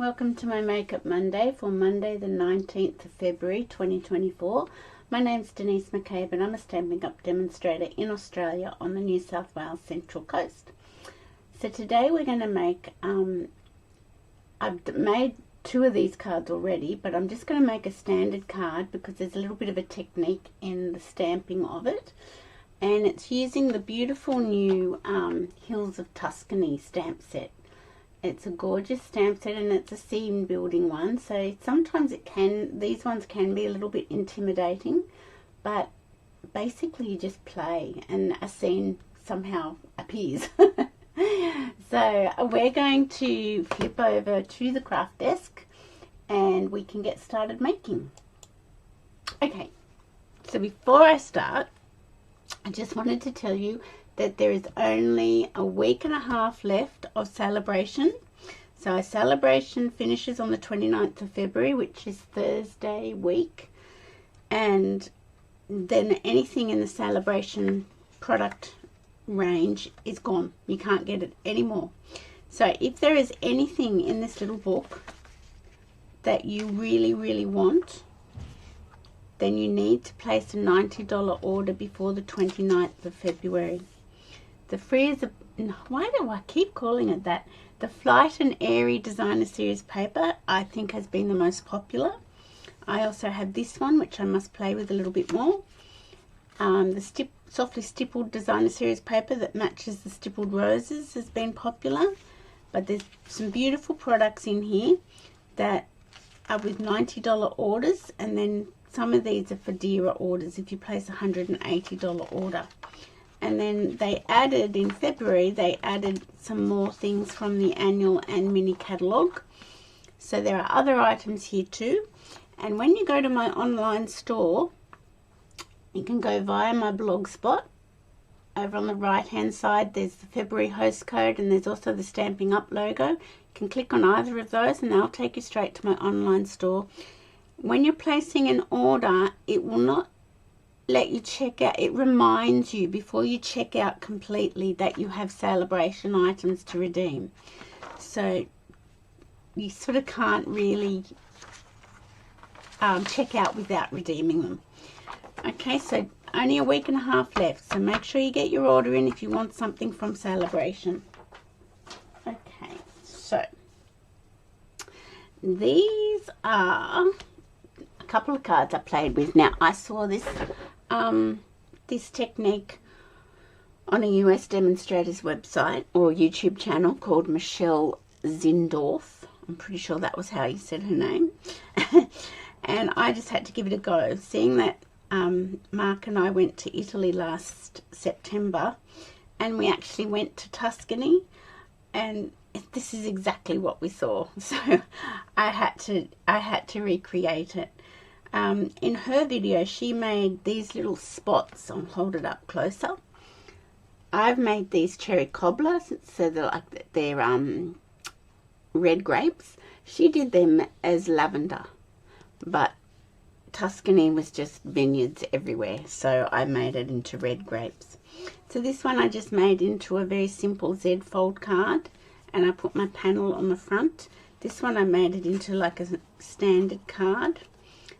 welcome to my Makeup Monday for Monday the 19th of February 2024. My name's Denise McCabe and I'm a Stampin' Up demonstrator in Australia on the New South Wales Central Coast. So today we're going to make, I've made two of these cards already, but I'm just going to make a standard card because there's a little bit of a technique in the stamping of it. And it's using the beautiful new Hills of Tuscany stamp set. It's a gorgeous stamp set and it's a scene building one, so sometimes these ones can be a little bit intimidating, but basically you just play and a scene somehow appears. So we're going to flip over to the craft desk and we can get started making. Okay, so before I start, I just wanted to tell you that there is only a week and a half left of celebration. So our celebration finishes on the 29th of February, which is Thursday week, and then anything in the celebration product range is gone. You can't get it anymore. So if there is anything in this little book that you really want, then you need to place a $90 order before the 29th of February. The why do I keep calling it that? The Flight and Airy Designer Series paper I think has been the most popular. I also have this one which I must play with a little bit more. The softly stippled Designer Series paper that matches the stippled roses has been popular. But there's some beautiful products in here that are with $90 orders, and then some of these are for dearer orders if you place a $180 order. And then they added, in February, they added some more things from the annual and mini catalogue. So there are other items here too. And when you go to my online store, you can go via my blog spot. Over on the right hand side, there's the February host code and there's also the Stampin' Up logo. You can click on either of those and they'll take you straight to my online store. When you're placing an order, it will not let you check out. It reminds you before you check out completely that you have celebration items to redeem. So you sort of can't really check out without redeeming them. Okay, so only a week and a half left, so make sure you get your order in if you want something from celebration. Okay, so these are a couple of cards I played with. Now I saw this this technique on a US demonstrator's website or YouTube channel called Michelle Zindorf. I'm pretty sure that was how you said her name. And I just had to give it a go. Seeing that Mark and I went to Italy last September and we actually went to Tuscany, and this is exactly what we saw. So I had to recreate it. In her video, she made these little spots. I'll hold it up closer. I've made these cherry cobblers, so they're red grapes. She did them as lavender, but Tuscany was just vineyards everywhere, so I made it into red grapes. So this one I just made into a very simple Z fold card, and I put my panel on the front. This one I made it into like a standard card.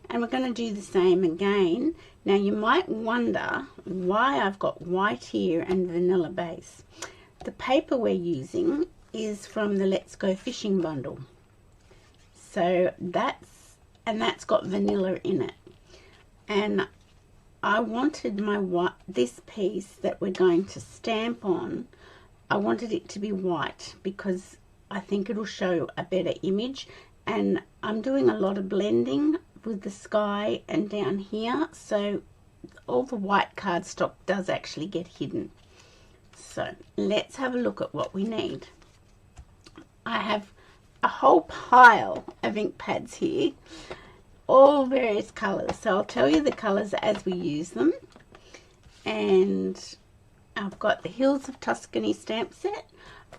And we're going to do the same again. Now you might wonder why I've got white here and vanilla base. The paper we're using is from the Let's Go Fishing bundle. So that's got vanilla in it. And I wanted this piece that we're going to stamp on, I wanted it to be white because I think it'll show a better image. And I'm doing a lot of blending with the sky and down here, so all the white cardstock does actually get hidden. So let's have a look at what we need. I have a whole pile of ink pads here, all various colors, so I'll tell you the colors as we use them. And I've got the Hills of Tuscany stamp set.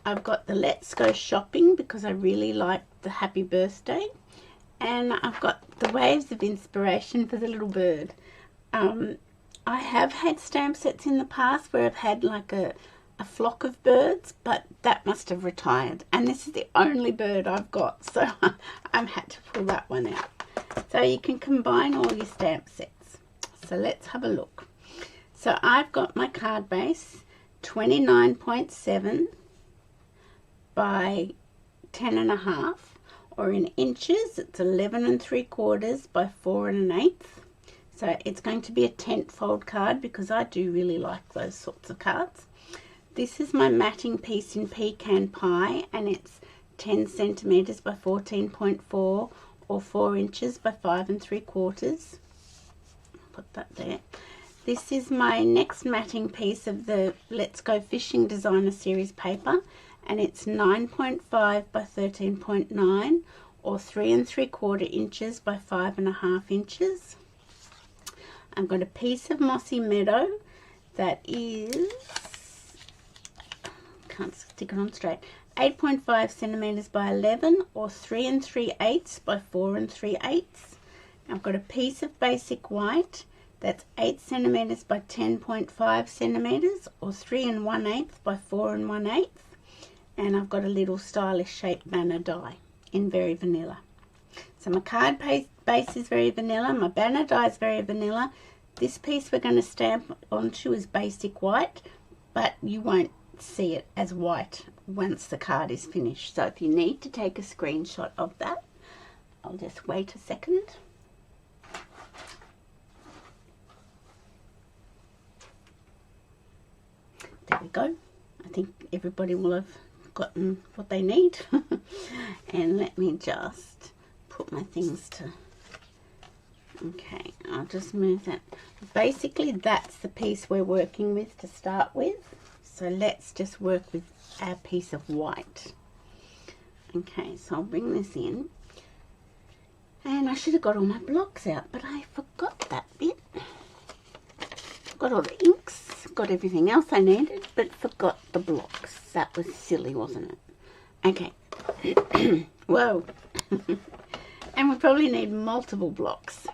I've got the Let's Go Shopping because I really like the Happy Birthday. And I've got the Waves of Inspiration for the little bird. I have had stamp sets in the past where I've had like a a flock of birds, but that must have retired. And this is the only bird I've got, so I've had to pull that one out. So you can combine all your stamp sets. So let's have a look. So I've got my card base, 29.7 by 10.5, or in inches, it's 11 3/4 by 4 1/8. So it's going to be a tent fold card because I do really like those sorts of cards. This is my matting piece in pecan pie, and it's 10 centimeters by 14.4, or 4 inches by 5 3/4. Put that there. This is my next matting piece of the Let's Go Fishing Designer Series paper, and it's 9.5 by 13.9, or 3 3/4 inches by 5 1/2 inches. I've got a piece of Mossy Meadow that is, can't stick it on straight, 8.5 centimeters by 11, or 3 3/8 by 4 3/8. I've got a piece of basic white that's 8 centimeters by 10.5 centimeters, or 3 1/8 by 4 1/8. And I've got a little stylish shaped banner die in Very Vanilla. So my card base is very vanilla, my banner die is very vanilla. This piece we're going to stamp onto is basic white, but you won't see it as white once the card is finished. So if you need to take a screenshot of that, I'll just wait a second. There we go. I think everybody will have gotten what they need. And let me just put my things to, okay, I'll just move that. Basically that's the piece we're working with to start with, so let's just work with our piece of white. Okay, so I'll bring this in, and I should have got all my blocks out, but I forgot that bit. Got all the inks, got everything else I needed, but forgot the blocks. That was silly, wasn't it? Okay. Whoa. And we probably need multiple blocks.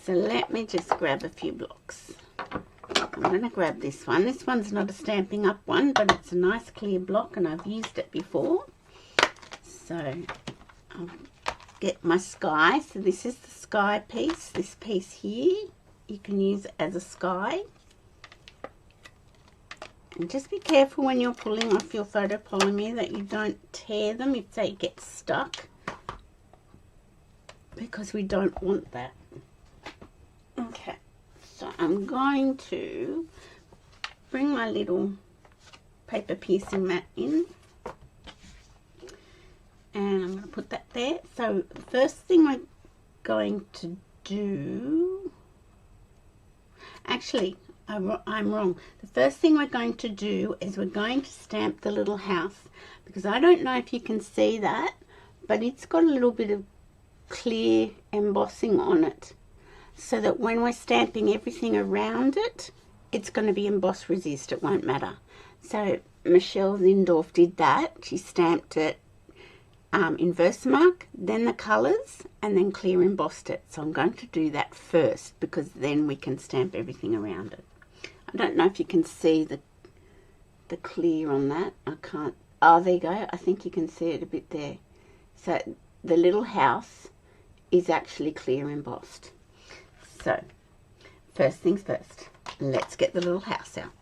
So let me just grab a few blocks. I'm going to grab this one. This one's not a Stampin' Up one, but it's a nice clear block, and I've used it before. So I'll get my sky. So this is the sky piece. This piece here, you can use it as a sky. And just be careful when you're pulling off your photopolymer that you don't tear them if they get stuck, because we don't want that. Okay, so I'm going to bring my little paper piercing mat in, and I'm going to put that there. So the first thing we're going to do, actually I'm wrong. The first thing we're going to do is we're going to stamp the little house, because I don't know if you can see that, but it's got a little bit of clear embossing on it, so that when we're stamping everything around it, it's going to be emboss resist, it won't matter. So Michelle Zindorf did that. She stamped it in Versamark, then the colours, and then clear embossed it. So I'm going to do that first, because then we can stamp everything around it. I don't know if you can see the clear on that. I can't. Oh, there you go. I think you can see it a bit there. So the little house is actually clear embossed. So first things first, let's get the little house out.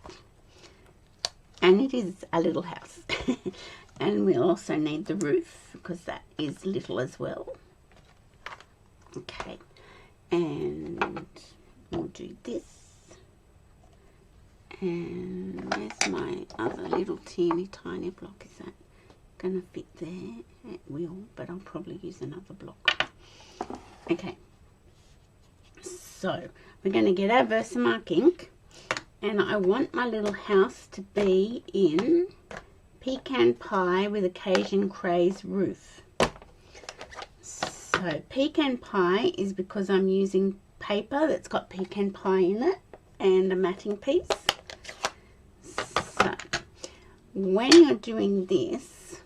And it is a little house. And we'll also need the roof, because that is little as well. Okay, and we'll do this. And where's my other little teeny tiny block? Is that going to fit there? It will, but I'll probably use another block. Okay, so we're going to get our Versamark ink, and I want my little house to be in Pecan Pie with Occasion Craze Roof. So Pecan Pie is because I'm using paper that's got pecan pie in it and a matting piece. So when you're doing this,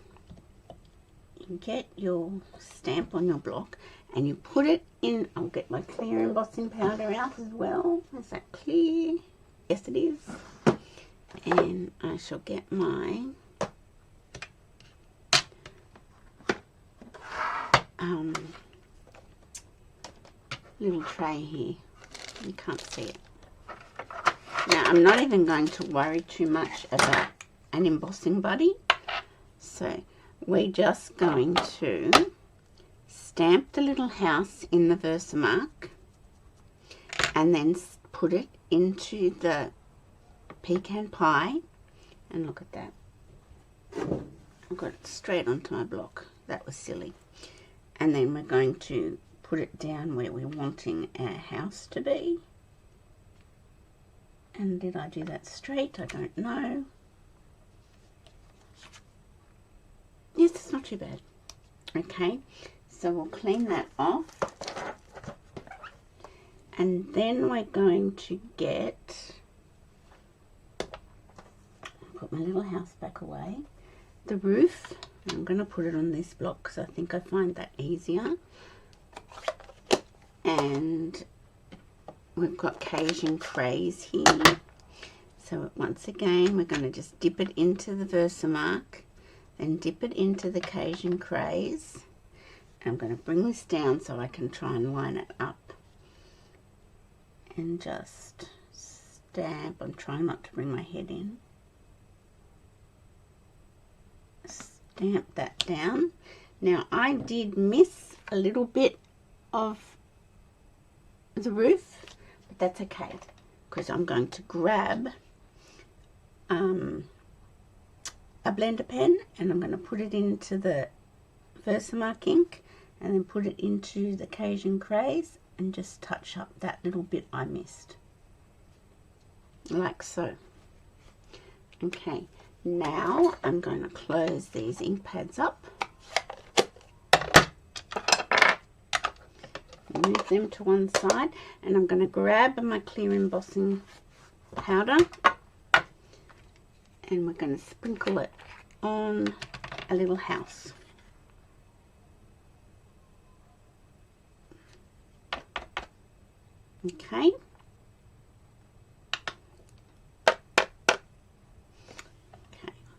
you get your stamp on your block and you put it in. I'll get my clear embossing powder out as well. Is that clear? Yes, it is. And I shall get my little tray here. You can't see it. Now, I'm not even going to worry too much about an embossing buddy. So we're just going to stamp the little house in the Versamark and then put it into the pecan pie. And look at that. I got it straight onto my block. That was silly. And then we're going to put it down where we're wanting our house to be. And did I do that straight? I don't know. Yes, it's not too bad. Okay, so we'll clean that off. And then we're going to get, put my little house back away, the roof. I'm going to put it on this block because I think I find that easier. And we've got Cajun craze here. So once again, we're going to just dip it into the Versamark and dip it into the Cajun craze. I'm going to bring this down so I can try and line it up. And just stamp. I'm trying not to bring my head in. Stamp that down. Now I did miss a little bit of the roof, but that's okay because I'm going to grab a blender pen and I'm going to put it into the Versamark ink and then put it into the Cajun craze and just touch up that little bit I missed, like so. Okay, now I'm going to close these ink pads up, move them to one side, and I'm going to grab my clear embossing powder and we're going to sprinkle it on a little house. Okay.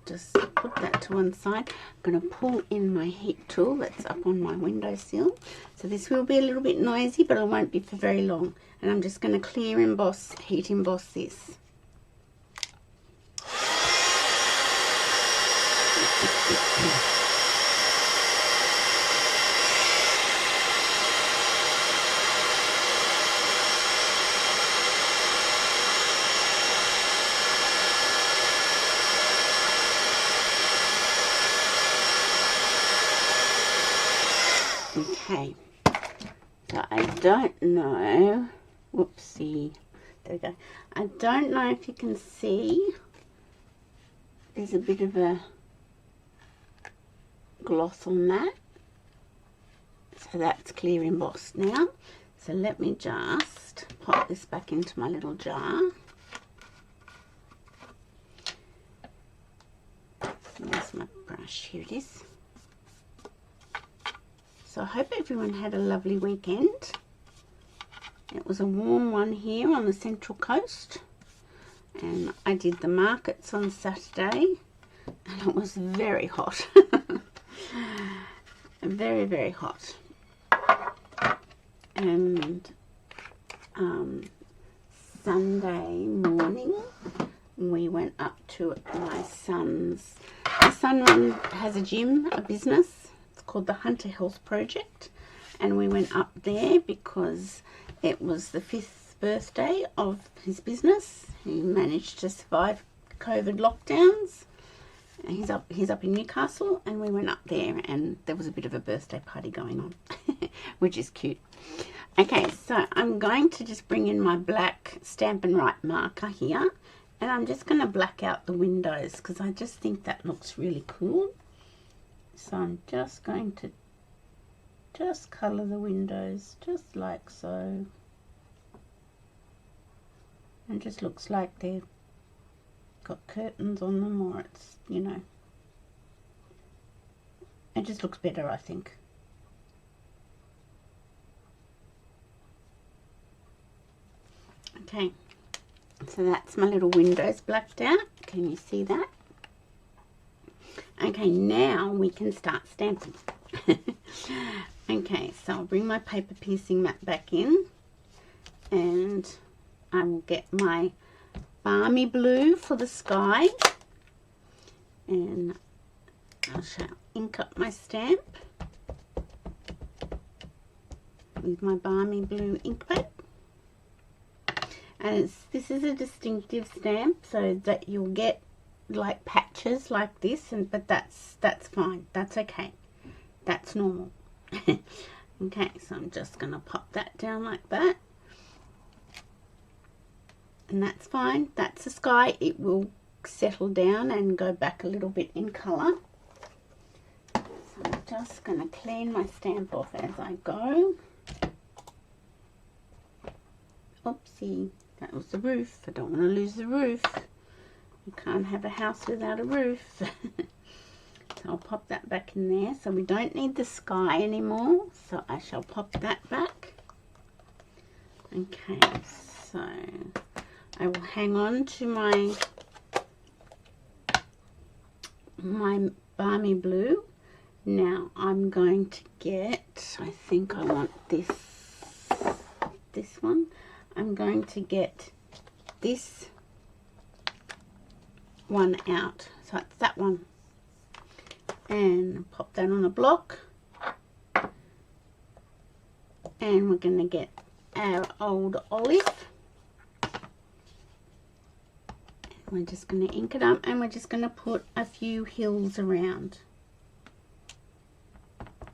Just put that to one side. I'm going to pull in my heat tool that's up on my windowsill. So this will be a little bit noisy, but it won't be for very long. And I'm just going to clear emboss, heat emboss this. Okay, so I don't know, whoopsie, there we go. I don't know if you can see, there's a bit of a gloss on that. So that's clear embossed now. So let me just pop this back into my little jar. There's my brush, here it is. So I hope everyone had a lovely weekend. It was a warm one here on the Central Coast. And I did the markets on Saturday. And it was very hot. Very, very hot. And Sunday morning we went up to my son's. My son has a gym, a business. Called the Hunter Health Project, and we went up there because it was the 5th birthday of his business. He managed to survive COVID lockdowns. He's up in Newcastle, and we went up there and there was a bit of a birthday party going on, which is cute. Okay, so I'm going to just bring in my black Stampin' Right marker here, and I'm just going to black out the windows because I just think that looks really cool. So I'm just going to just colour the windows just like so. And just looks like they've got curtains on them, or it's, you know, it just looks better, I think. Okay, so that's my little windows blacked out. Can you see that? Okay, now we can start stamping. Okay, so I'll bring my paper piercing mat back in, and I will get my balmy blue for the sky, and I shall ink up my stamp with my balmy blue ink pad. And this is a distinctive stamp, so that you'll get like patches like this, but that's fine, that's okay, that's normal. Okay, so I'm just gonna pop that down like that, and that's fine. That's the sky. It will settle down and go back a little bit in color. So I'm just gonna clean my stamp off as I go. Oopsie, that was the roof. I don't want to lose the roof. You can't have a house without a roof. So I'll pop that back in there. So we don't need the sky anymore, so I shall pop that back. Okay, so I will hang on to my balmy blue. Now I'm going to get, I think I want this one. I'm going to get this one out, so it's that one, and pop that on a block, and we're going to get our old olive, and we're just going to ink it up, and we're just going to put a few hills around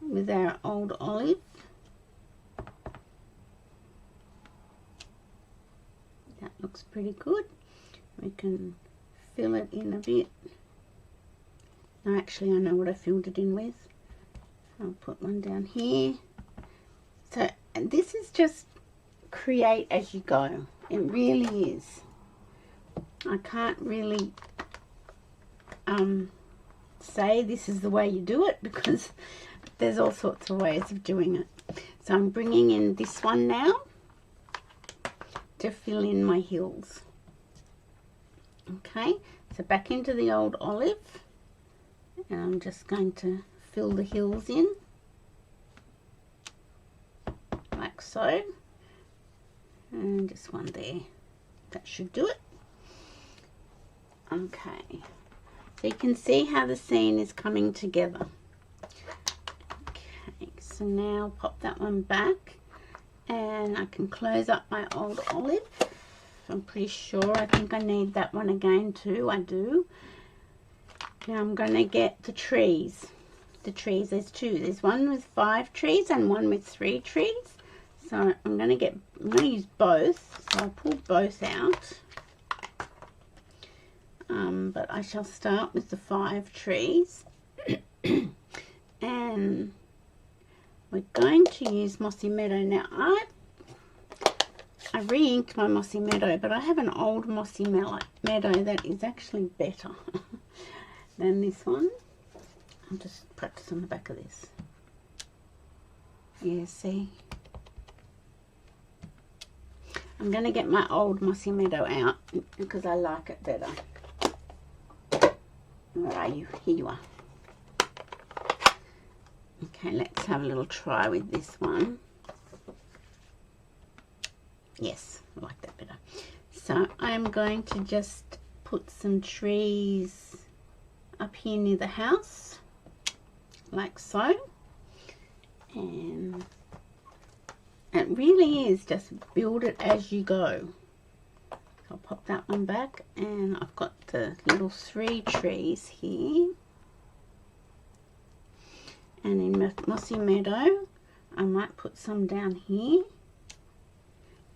with our old olive. That looks pretty good. We can fill it in a bit. No, actually I know what I filled it in with. I'll put one down here. So, and this is just create as you go. It really is. I can't really say this is the way you do it, because there's all sorts of ways of doing it. So I'm bringing in this one now to fill in my hills. Okay, so back into the old olive, and I'm just going to fill the hills in like so, and just one there. That should do it. Okay, so you can see how the scene is coming together. Okay, so now pop that one back, and I can close up my old olive. I'm pretty sure, I think I need that one again too. I do. Now I'm going to get the trees. The trees, there's two. There's one with 5 trees and one with 3 trees. So I'm going to use both. So I'll pull both out. But I shall start with the 5 trees. And we're going to use Mossy Meadow. Now I re-inked my Mossy Meadow, but I have an old Mossy Meadow that is actually better than this one. I'll just practice on the back of this. Yeah, see? I'm going to get my old Mossy Meadow out because I like it better. Where are you? Here you are. Okay, let's have a little try with this one. Yes, I like that better. So I'm going to just put some trees up here near the house, like so. And it really is just build it as you go. So I'll pop that one back, and I've got the little 3 trees here. And in Mossy Meadow, I might put some down here.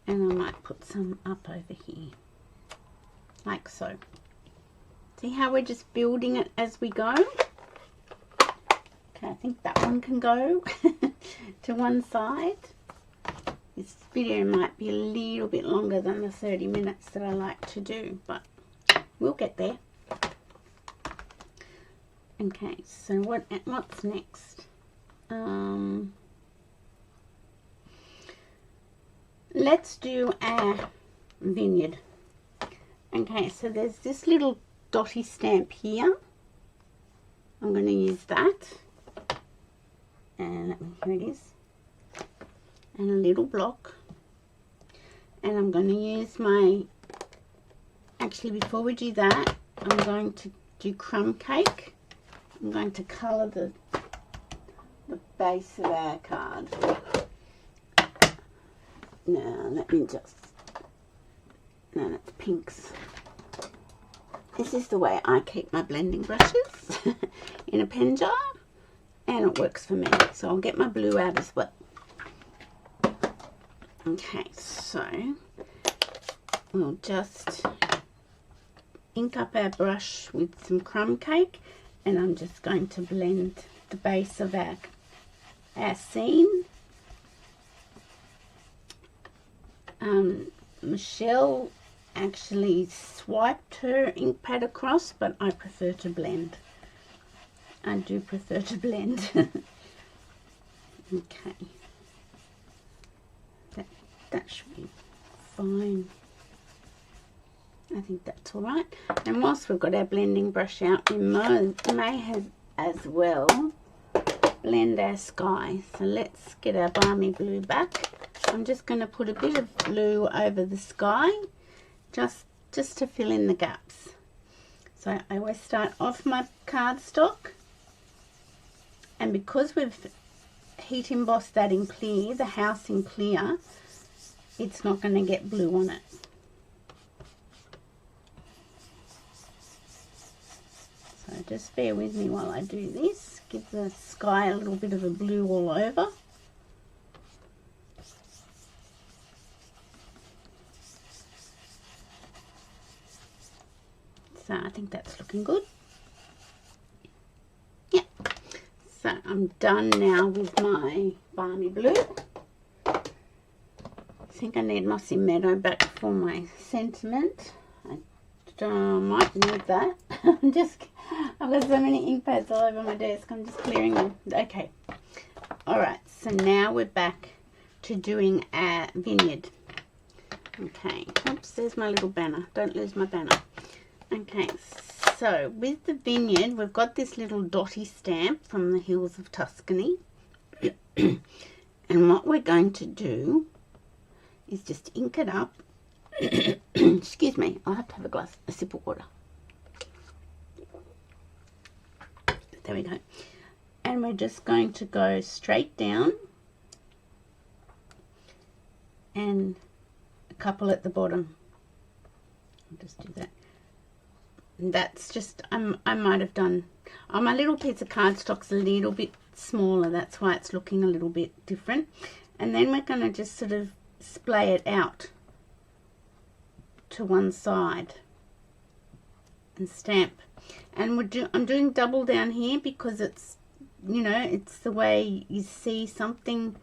And I might put some up over here, like so. See how we're just building it as we go? Okay, I think that one can go to one side. This video might be a little bit longer than the 30 minutes that I like to do, but we'll get there. Okay, so what's next? Let's do our vineyard. Okay, so there's this little dotty stamp here. I'm going to use that. And here it is. And a little block. And I'm going to use my, actually before we do that, I'm going to do crumb cake. I'm going to colour the base of our card. Now let me just, no, that's pinks. This is the way I keep my blending brushes in a pen jar, and it works for me. So I'll get my blue out as well. Okay, so we'll just ink up our brush with some crumb cake, and I'm just going to blend the base of our scene. Michelle actually swiped her ink pad across, but I prefer to blend. I do prefer to blend. Okay. That should be fine. I think that's all right. And whilst we've got our blending brush out, we may have as well blend our sky. So let's get our balmy blue back. I'm just going to put a bit of blue over the sky, just to fill in the gaps. So I always start off my cardstock, and because we've heat embossed that in clear, the house in clear, it's not going to get blue on it. So just bear with me while I do this. Give the sky a little bit of a blue all over. So I think that's looking good. Yeah. So I'm done now with my balmy blue. I think I need Mossy Meadow back for my sentiment. I might need that. I've got so many ink pads all over my desk. I'm just clearing them. Okay. Alright, so now we're back to doing our vineyard. Okay. Oops, there's my little banner. Don't lose my banner. Okay, so with the vineyard, we've got this little dotty stamp from the Hills of Tuscany. And what we're going to do is just ink it up. Excuse me, I'll have to have a sip of water. There we go. And we're just going to go straight down and a couple at the bottom. I'll just do that. And that's just, I might have done, my little piece of cardstock's a little bit smaller, that's why it's looking a little bit different. And then we're going to just sort of splay it out to one side and stamp. And I'm doing double down here because it's, you know, it's the way you see something.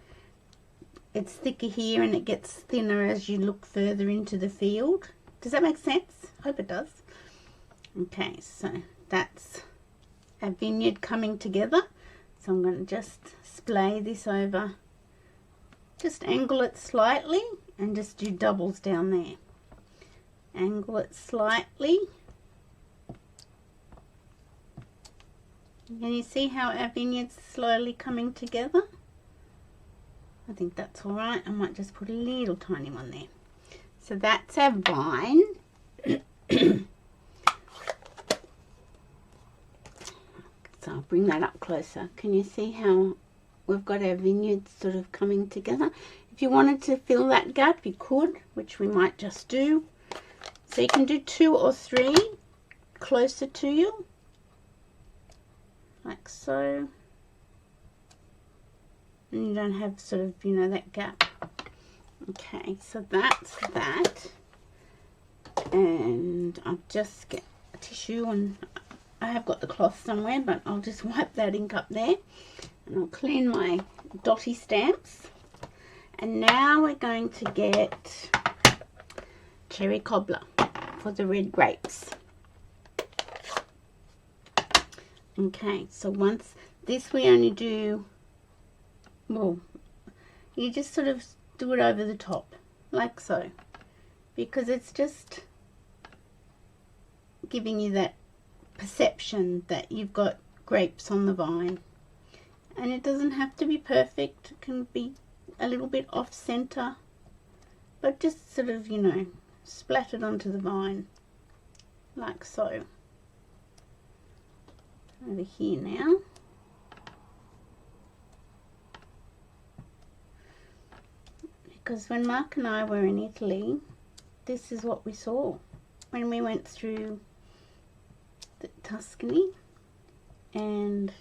It's thicker here and it gets thinner as you look further into the field. Does that make sense? I hope it does. Okay, so that's a vineyard coming together. So I'm going to just splay this over. Just angle it slightly and just do doubles down there. Angle it slightly. Can you see how our vineyard's slowly coming together? I think that's all right. I might just put a little tiny one there. So that's our vine. So I'll bring that up closer. Can you see how we've got our vineyard sort of coming together? If you wanted to fill that gap, you could, which we might just do. So you can do 2 or 3 closer to you, like so. And you don't have sort of, you know, that gap. Okay, so that's that. And I'll just get a tissue, and I have got the cloth somewhere, but I'll just wipe that ink up there. And I'll clean my dotty stamps. And now we're going to get cherry cobbler for the red grapes. Okay, so once this we only do, well, you just sort of do it over the top, like so, because it's just giving you that perception that you've got grapes on the vine. And it doesn't have to be perfect. It can be a little bit off center, but just sort of, you know, splattered onto the vine like so. Over here now. Because when Mark and I were in Italy, this is what we saw when we went through Tuscany, and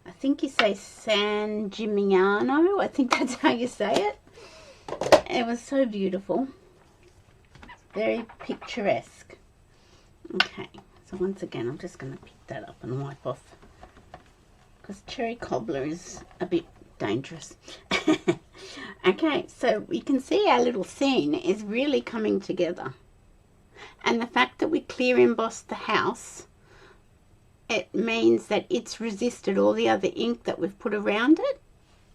I think you say San Gimignano, I think that's how you say it. It was so beautiful, very picturesque. Okay, so once again I'm just going to pick that up and wipe off, because cherry cobbler is a bit dangerous. Okay, so you can see our little scene is really coming together, and the fact that we clear embossed the house, it means that it's resisted all the other ink that we've put around it.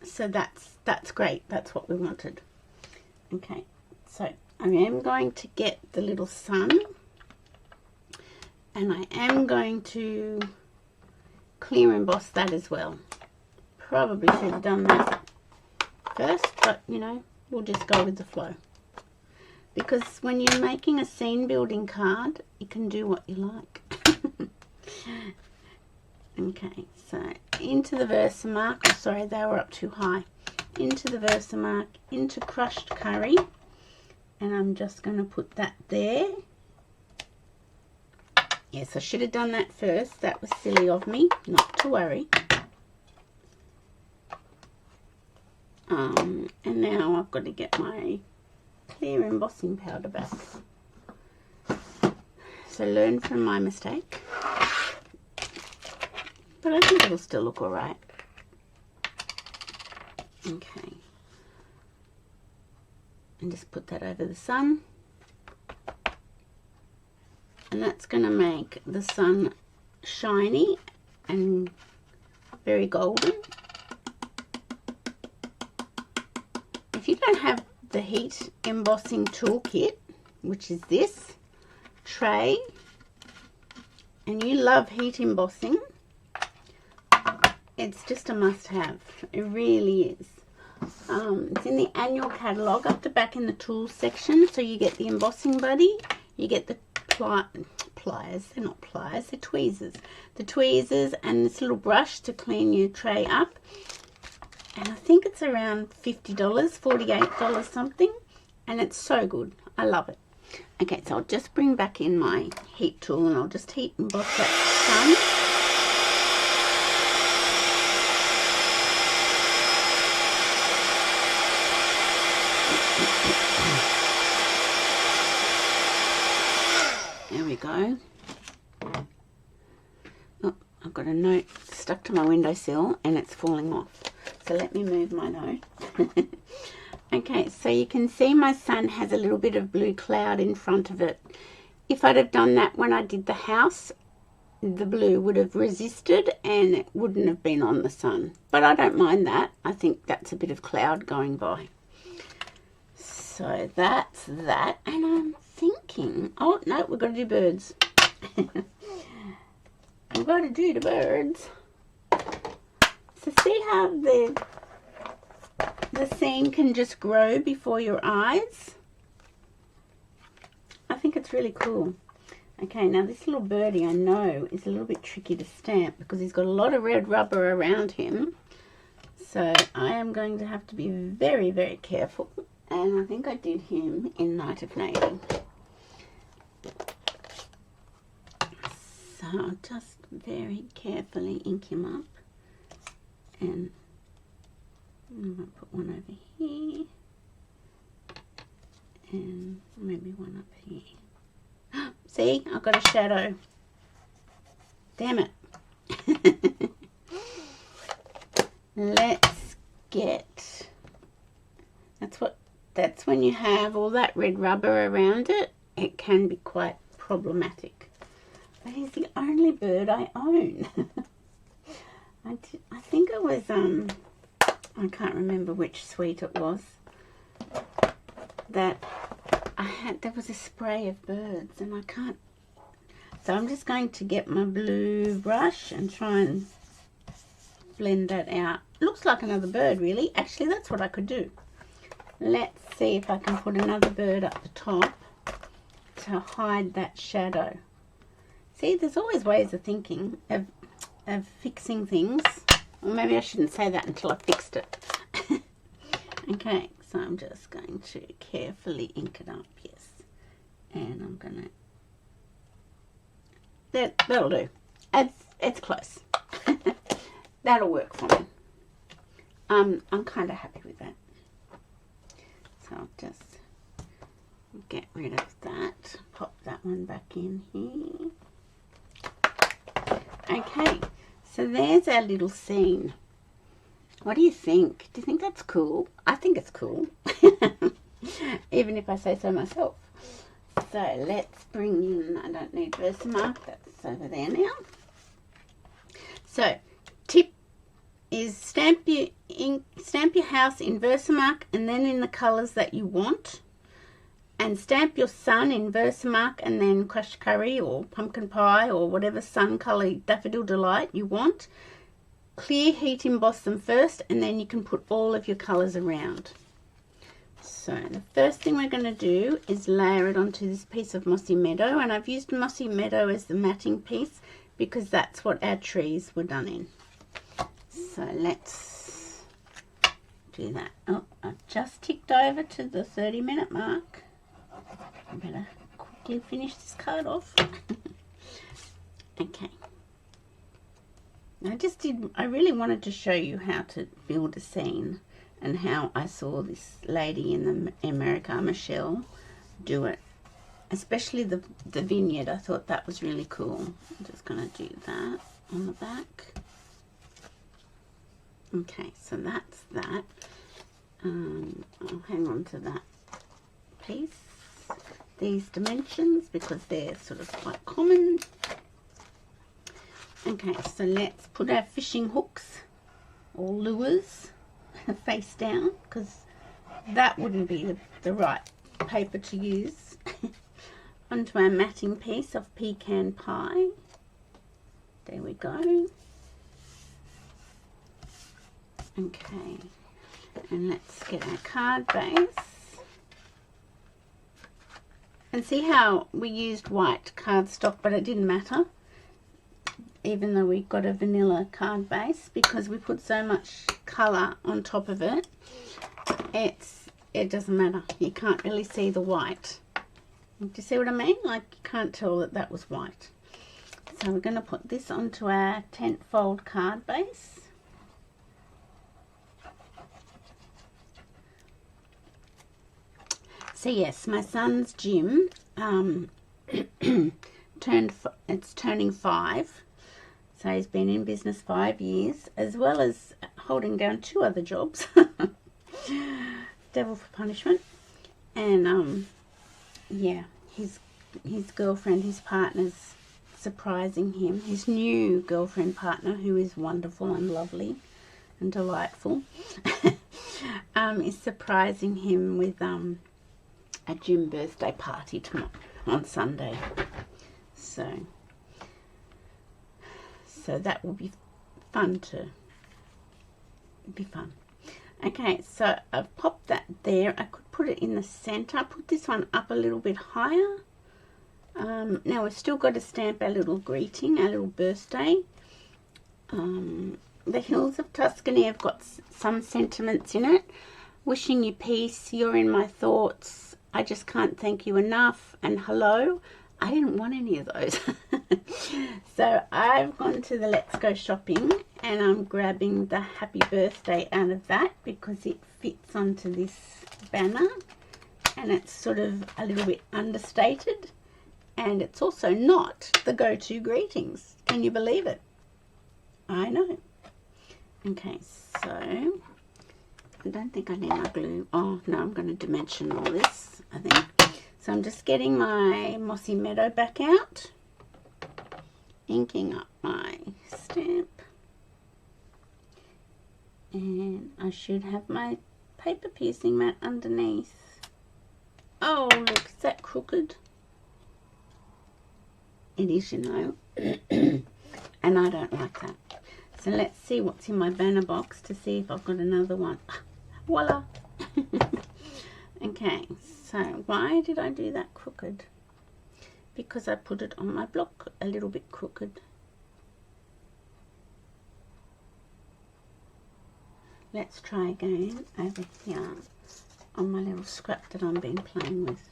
So that's great. That's what we wanted. Okay, so I am going to get the little sun, and I am going to clear emboss that as well. Probably should have done that first, but you know, we'll just go with the flow. Because when you're making a scene building card, you can do what you like. Okay, so into the Versamark, oh sorry, they were up too high. Into the Versamark, into crushed curry, and I'm just going to put that there. Yes, I should have done that first. That was silly of me, not to worry. And now I've got to get my clear embossing powder back. So learn from my mistake. But I think it'll still look alright. Okay. And just put that over the sun. And that's going to make the sun shiny and very golden. If you don't have the heat embossing toolkit, which is this tray, and you love heat embossing, it's just a must-have. It really is. It's in the annual catalogue up the back in the tools section. So you get the embossing buddy, you get the pliers, they're not pliers, they're tweezers. The tweezers and this little brush to clean your tray up. And I think it's around $50, $48 something. And it's so good. I love it. Okay, so I'll just bring back in my heat tool and I'll just heat emboss that sun. There we go. Oh, I've got a note stuck to my windowsill and it's falling off. So let me move my note. Okay, so you can see my sun has a little bit of blue cloud in front of it. If I'd have done that when I did the house, the blue would have resisted and it wouldn't have been on the sun. But I don't mind that. I think that's a bit of cloud going by. So that's that. And I'm thinking, oh no, we've got to do birds. We've got to do the birds. So see how the scene can just grow before your eyes? I think it's really cool. Okay, now this little birdie I know is a little bit tricky to stamp because he's got a lot of red rubber around him. So I am going to have to be very, very careful. And I think I did him in Night of Navy. So I'll just very carefully ink him up. And I'm going to put one over here. And maybe one up here. See, I've got a shadow. Damn it. Let's get... That's when you have all that red rubber around it. It can be quite problematic. But he's the only bird I own. I think it was, I can't remember which suite it was, that I had, there was a spray of birds and I can't So I'm just going to get my blue brush and try and blend that out. Looks like another bird, really. Actually, that's what I could do. Let's see if I can put another bird up the top to hide that shadow. See, there's always ways of thinking, of fixing things. Or maybe I shouldn't say that until I fixed it. Okay, so I'm just going to carefully ink it up, yes. And I'm going to... That'll do. It's close. That'll work for me. I'm kind of happy with that. So I'll just get rid of that. Pop that one back in here. Okay, so there's our little scene. What do you think? Do you think that's cool? I think it's cool. Even if I say so myself. So let's bring in, I don't need Versamark, that's over there now. So tip is stamp your house in Versamark and then in the colours that you want. And stamp your sun in Versamark and then crushed curry or pumpkin pie or whatever sun colour daffodil delight you want. Clear heat emboss them first and then you can put all of your colours around. So the first thing we're going to do is layer it onto this piece of Mossy Meadow, and I've used Mossy Meadow as the matting piece because that's what our trees were done in. So let's do that. Oh, I've just ticked over to the 30-minute mark. I better quickly finish this card off. Okay. I really wanted to show you how to build a scene and how I saw this lady in America, Michelle, do it. Especially the vineyard. I thought that was really cool. I'm just going to do that on the back. Okay, so that's that. I'll hang on to that piece. These dimensions because they're sort of quite common. Okay, so let's put our fishing hooks or lures face down because that wouldn't be the right paper to use. Onto our matting piece of pecan pie. There we go. Okay, and let's get our card base. And see how we used white cardstock, but it didn't matter, even though we got a vanilla card base, because we put so much colour on top of it. It doesn't matter. You can't really see the white. Do you see what I mean? Like, you can't tell that that was white. So we're going to put this onto our tent fold card base. So yes, my son's gym it's turning 5. So he's been in business 5 years, as well as holding down 2 other jobs. Devil for punishment. And yeah, his girlfriend, his partner's surprising him. His new girlfriend partner, who is wonderful and lovely and delightful, is surprising him with a gym birthday party tomorrow on Sunday. So that will be fun Okay, so I've popped that there. I could put it in the center. I put this one up a little bit higher. Now we've still got to stamp our little greeting, our little birthday. The Hills of Tuscany have got some sentiments in it. Wishing you peace, you're in my thoughts, I just can't thank you enough, and hello. I didn't want any of those. So I've gone to the Let's Go Shopping and I'm grabbing the happy birthday out of that because it fits onto this banner and it's sort of a little bit understated, and it's also not the go-to greetings. Can you believe it? I know. Okay, so I don't think I need my glue. Oh no, I'm going to dimension all this, I think. So I'm just getting my Mossy Meadow back out, inking up my stamp, and I should have my paper piercing mat underneath. Oh look, is that crooked? It is, you know. And I don't like that. So let's see what's in my banner box to see if I've got another one. Voila! Okay, so why did I do that crooked? Because I put it on my block a little bit crooked. Let's try again over here on my little scrap that I've been playing with.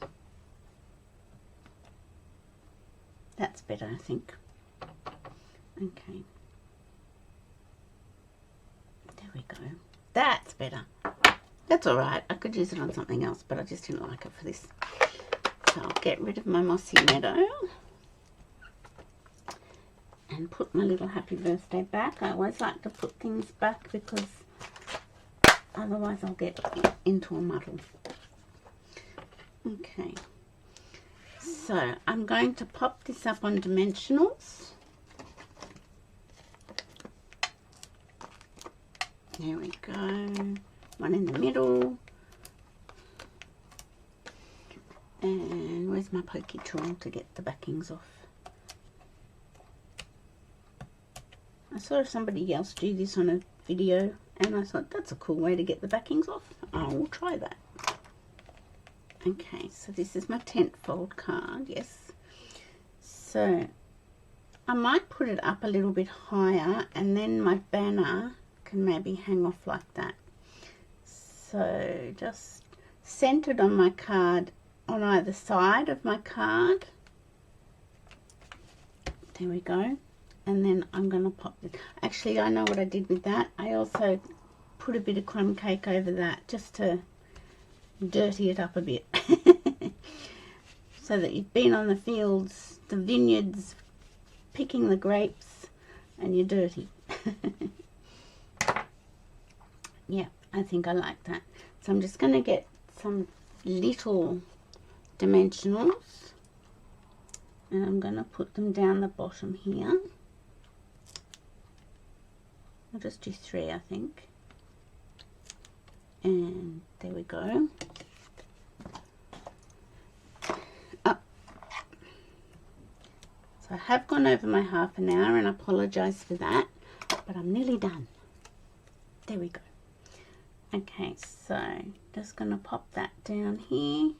That's better, I think. Okay. There we go. That's better. That's alright. I could use it on something else, but I just didn't like it for this. So I'll get rid of my mossy meadow and put my little happy birthday back. I always like to put things back because otherwise I'll get into a muddle. Okay. So I'm going to pop this up on dimensionals. There we go. One in the middle. And where's my pokey tool to get the backings off? I saw somebody else do this on a video and I thought that's a cool way to get the backings off. I will try that. Okay, so this is my tent fold card, yes. So I might put it up a little bit higher and then my banner can maybe hang off like that. So just centered on my card on either side of my card. There we go. And then I'm going to pop it. Actually, I know what I did with that. I also put a bit of crumb cake over that just to dirty it up a bit. So that you've been on the fields, the vineyards, picking the grapes, and you're dirty. Yeah, I think I like that. So I'm just going to get some little dimensionals and I'm going to put them down the bottom here. I'll just do 3, I think. And there we go. Oh. So I have gone over my half an hour and I apologise for that, but I'm nearly done. There we go. Okay, so just going to pop that down here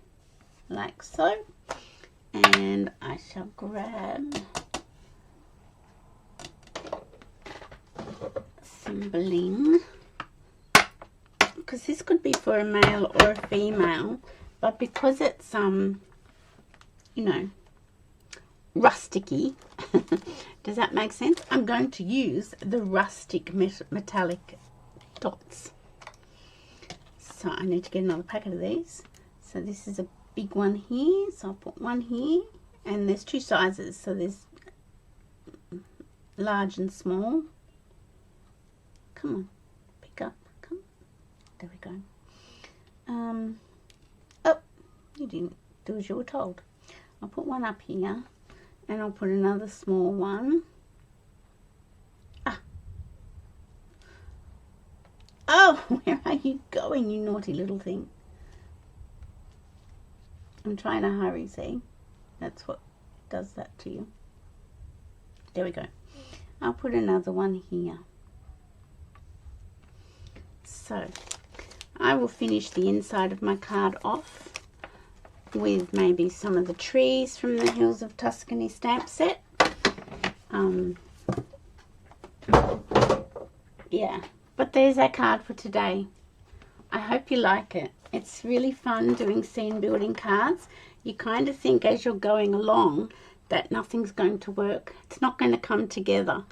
like so, and I shall grab some bling, because this could be for a male or a female, but because it's you know, rusticy, does that make sense? I'm going to use the rustic metallic dots. So I need to get another packet of these. So this is a big one here, so I'll put one here, and there's 2 sizes, so there's large and small. Come on, pick up, come on. There we go. Oh, you didn't do as you were told. I'll put one up here, and I'll put another small one. Oh, where are you going, you naughty little thing? I'm trying to hurry, see? That's what does that to you. There we go. I'll put another one here. So, I will finish the inside of my card off with maybe some of the trees from the Hills of Tuscany stamp set. Yeah. But there's our card for today. I hope you like it. It's really fun doing scene building cards. You kind of think as you're going along that nothing's going to work. It's not going to come together.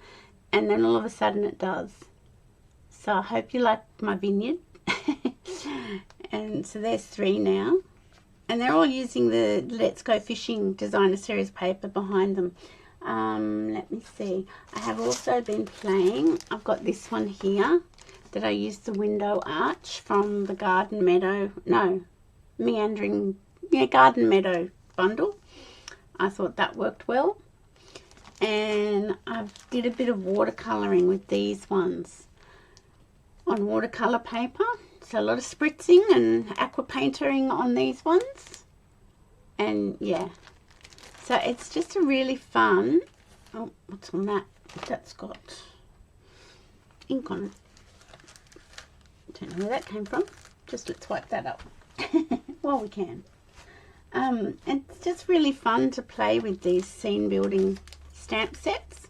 And then all of a sudden it does. So I hope you like my vineyard. And so there's 3 now. And they're all using the Let's Go Fishing Designer Series paper behind them. Let me see. I have also been playing. I've got this one here that I used the window arch from the Garden Meadow. No, Meandering. Yeah, Garden Meadow bundle. I thought that worked well. And I did a bit of watercolouring with these ones on watercolour paper. So a lot of spritzing and aqua painting on these ones. And yeah, So it's just a really fun, oh, what's on that? That's got ink on it. Don't know where that came from. Just let's wipe that up while we can. It's just really fun to play with these scene building stamp sets.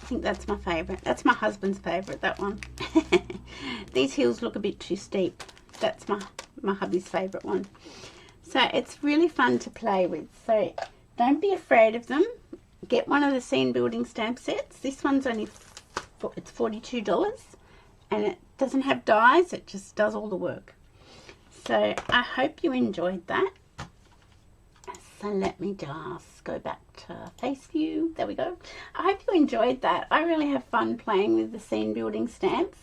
I think that's my favourite. That's my husband's favourite, that one. These hills look a bit too steep. That's my hubby's favourite one. So it's really fun to play with. So don't be afraid of them. Get one of the scene building stamp sets. This one's only, it's $42. And it doesn't have dies. It just does all the work. So I hope you enjoyed that. So let me just go back to face view. There we go. I hope you enjoyed that. I really have fun playing with the scene building stamps.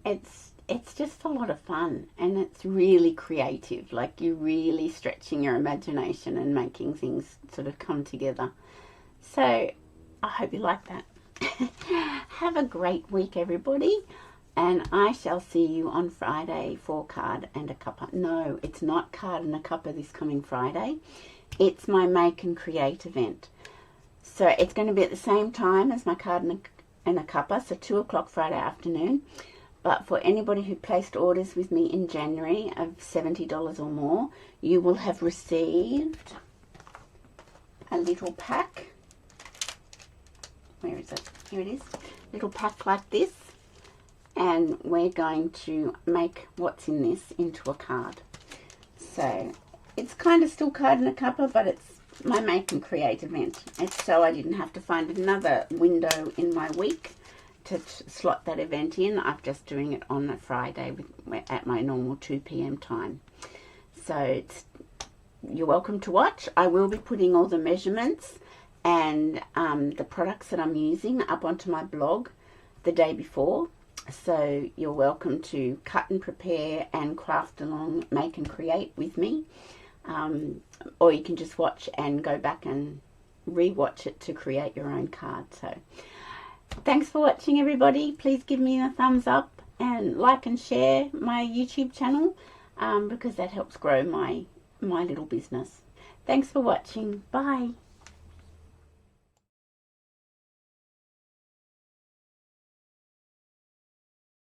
It's just a lot of fun, and it's really creative. Like, you're really stretching your imagination and making things sort of come together. So I hope you like that. Have a great week, everybody. And I shall see you on Friday for Card and a Cuppa. No, it's not Card and a Cuppa this coming Friday. It's my Make and Create event. So it's going to be at the same time as my Card and a Cuppa, so 2 o'clock Friday afternoon. But for anybody who placed orders with me in January of $70 or more, you will have received a little pack. Where is it? Here it is. Little pack like this. And we're going to make what's in this into a card. So it's kind of still Card and a Cuppa, but it's my Make and Create event. It's so I didn't have to find another window in my week to slot that event in. I'm just doing it on a Friday at my normal 2 p.m. time. So you're welcome to watch. I will be putting all the measurements and the products that I'm using up onto my blog the day before. So you're welcome to cut and prepare and craft along, make and create with me. Or you can just watch and go back and re-watch it to create your own card. So thanks for watching, everybody. Please give me a thumbs up and like and share my YouTube channel because that helps grow my little business. Thanks for watching. Bye.